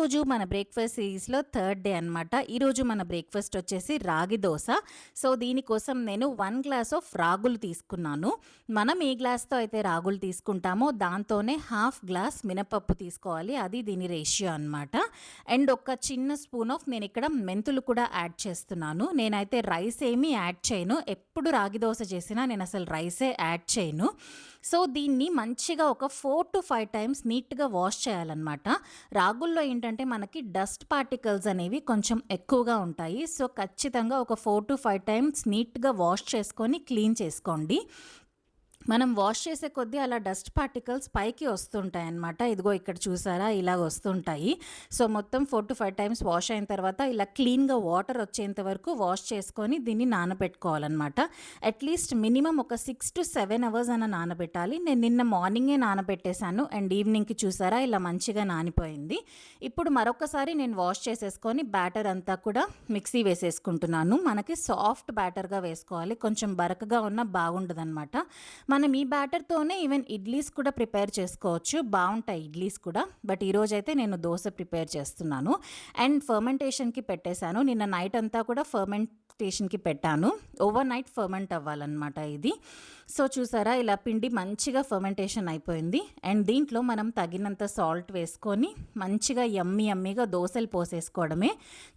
ఈరోజు మన బ్రేక్‌ఫాస్ట్ సిరీస్‌లో థర్డ్ డే అనమాట. ఈరోజు మన బ్రేక్‌ఫాస్ట్ వచ్చేసి రాగి దోస. సో, దీనికోసం నేను 1 గ్లాస్ ఆఫ్ రాగులు తీసుకున్నాను. మనం ఏ గ్లాస్‌తో అయితే రాగులు తీసుకుంటామో దాంతోనే హాఫ్ గ్లాస్ మినపప్పు తీసుకోవాలి. అది దీని రేషియో అనమాట. అండ్ ఒక చిన్న స్పూన్ ఆఫ్ నేనిక్కడ మెంతులు కూడా యాడ్ చేస్తున్నాను. నేనైతే రైస్ ఏమీ యాడ్ చేయను. ఎప్పుడు రాగి దోస చేసినా నేనసలు రైసే యాడ్ చేయను. సో, దీన్ని మంచిగా ఒక 4-5 టైమ్స్ నీట్‌గా వాష్ చేయాలనమాట. రాగుల్లో ఏంటంటే మనకి డస్ట్ పార్టికల్స్ అనేవి కొంచెం ఎక్కువగా ఉంటాయి. సో, ఖచ్చితంగా ఒక 4-5 టైమ్స్ నీట్‌గా వాష్ చేసుకొని క్లీన్ చేసుకోండి. మనం వాష్ చేసే కొద్దీ అలా డస్ట్ పార్టికల్స్ పైకి వస్తుంటాయన్నమాట. ఇదిగో ఇక్కడ చూసారా ఇలాగ వస్తుంటాయి. సో, మొత్తం 4-5 టైమ్స్ వాష్ అయిన తర్వాత ఇలా క్లీన్‌గా వాటర్ వచ్చేంత వరకు వాష్ చేసుకొని దీన్ని నానబెట్టుకోవాలన్నమాట. అట్‌లీస్ట్ మినిమమ్ ఒక 6-7 అవర్స్ అన్న నానబెట్టాలి. నేను నిన్న మార్నింగే నానబెట్టేశాను. అండ్ ఈవినింగ్‌కి చూసారా ఇలా మంచిగా నానిపోయింది. ఇప్పుడు మరొకసారి నేను వాష్ చేసేసుకొని బ్యాటర్ అంతా కూడా మిక్సీ వేసేసుకుంటున్నాను. మనకి సాఫ్ట్ బ్యాటర్‌గా వేసుకోవాలి. కొంచెం బరకగా ఉన్నా బాగుండదనమాట. మనం ఈ బ్యాటర్‌తోనే ఈవెన్ ఇడ్లీస్ కూడా ప్రిపేర్ చేసుకోవచ్చు. బావుంటాయి ఇడ్లీస్ కూడా. బట్ ఈరోజైతే నేను దోస ప్రిపేర్ చేస్తున్నాను. అండ్ ఫర్మెంటేషన్‌కి పెట్టేశాను. నిన్న నైట్ అంతా కూడా ఫర్మెంటేషన్‌కి పెట్టాను. ఓవర్ నైట్ ఫర్మెంట్ అవ్వాలన్నమాట ఇది. సో, చూసారా ఇలా పిండి మంచిగా ఫర్మెంటేషన్ అయిపోయింది. అండ్ దీంట్లో మనం తగినంత సాల్ట్ వేసుకొని మంచిగా యమ్మీగా దోసలు పోసేసుకోవడమే.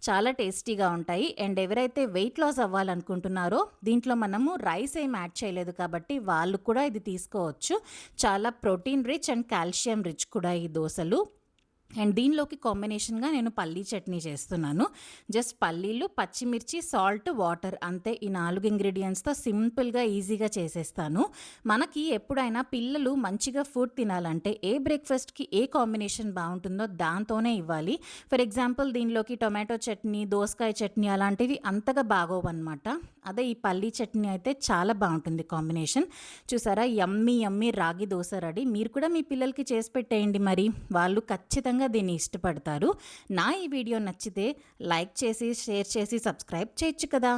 చాలా టేస్టీగా ఉంటాయి. అండ్ ఎవరైతే వెయిట్ లాస్ అవ్వాలనుకుంటున్నారో దీంట్లో మనము రైస్ ఏం యాడ్ చేయలేదు కాబట్టి వాళ్ళు కూడా ఇది తీసుకోవచ్చు. చాలా protein rich and calcium rich కూడా ఈ దోసలు. అండ్ దీనిలోకి కాంబినేషన్‌గా నేను పల్లీ చట్నీ చేస్తున్నాను. జస్ట్ పల్లీలు, పచ్చిమిర్చి, సాల్ట్, వాటర్ అంతే. ఈ 4 ఇంగ్రీడియెంట్స్‌తో సింపుల్‌గా, ఈజీగా చేసేస్తాను. మనకి ఎప్పుడైనా పిల్లలు మంచిగా ఫుడ్ తినాలంటే ఏ బ్రేక్‌ఫాస్ట్‌కి ఏ కాంబినేషన్ బావుంటుందో దాంతోనే ఇవ్వాలి. ఫర్ ఎగ్జాంపుల్ దీనిలోకి టొమాటో చట్నీ, దోసకాయ చట్నీ అలాంటివి అంతగా బాగోవన్నమాట. అదే ఈ పల్లీ చట్నీ అయితే చాలా బావుంటుంది కాంబినేషన్. చూసారా యమ్మీ రాగి దోస రెడీ. మీరు కూడా మీ పిల్లలకి చేసి పెట్టేయండి మరి. వాళ్ళు ఖచ్చితంగా దీన్ని ఇష్టపడతారు. నా ఈ వీడియో నచ్చితే లైక్ చేసి, షేర్ చేసి, సబ్స్క్రైబ్ చేయొచ్చు కదా!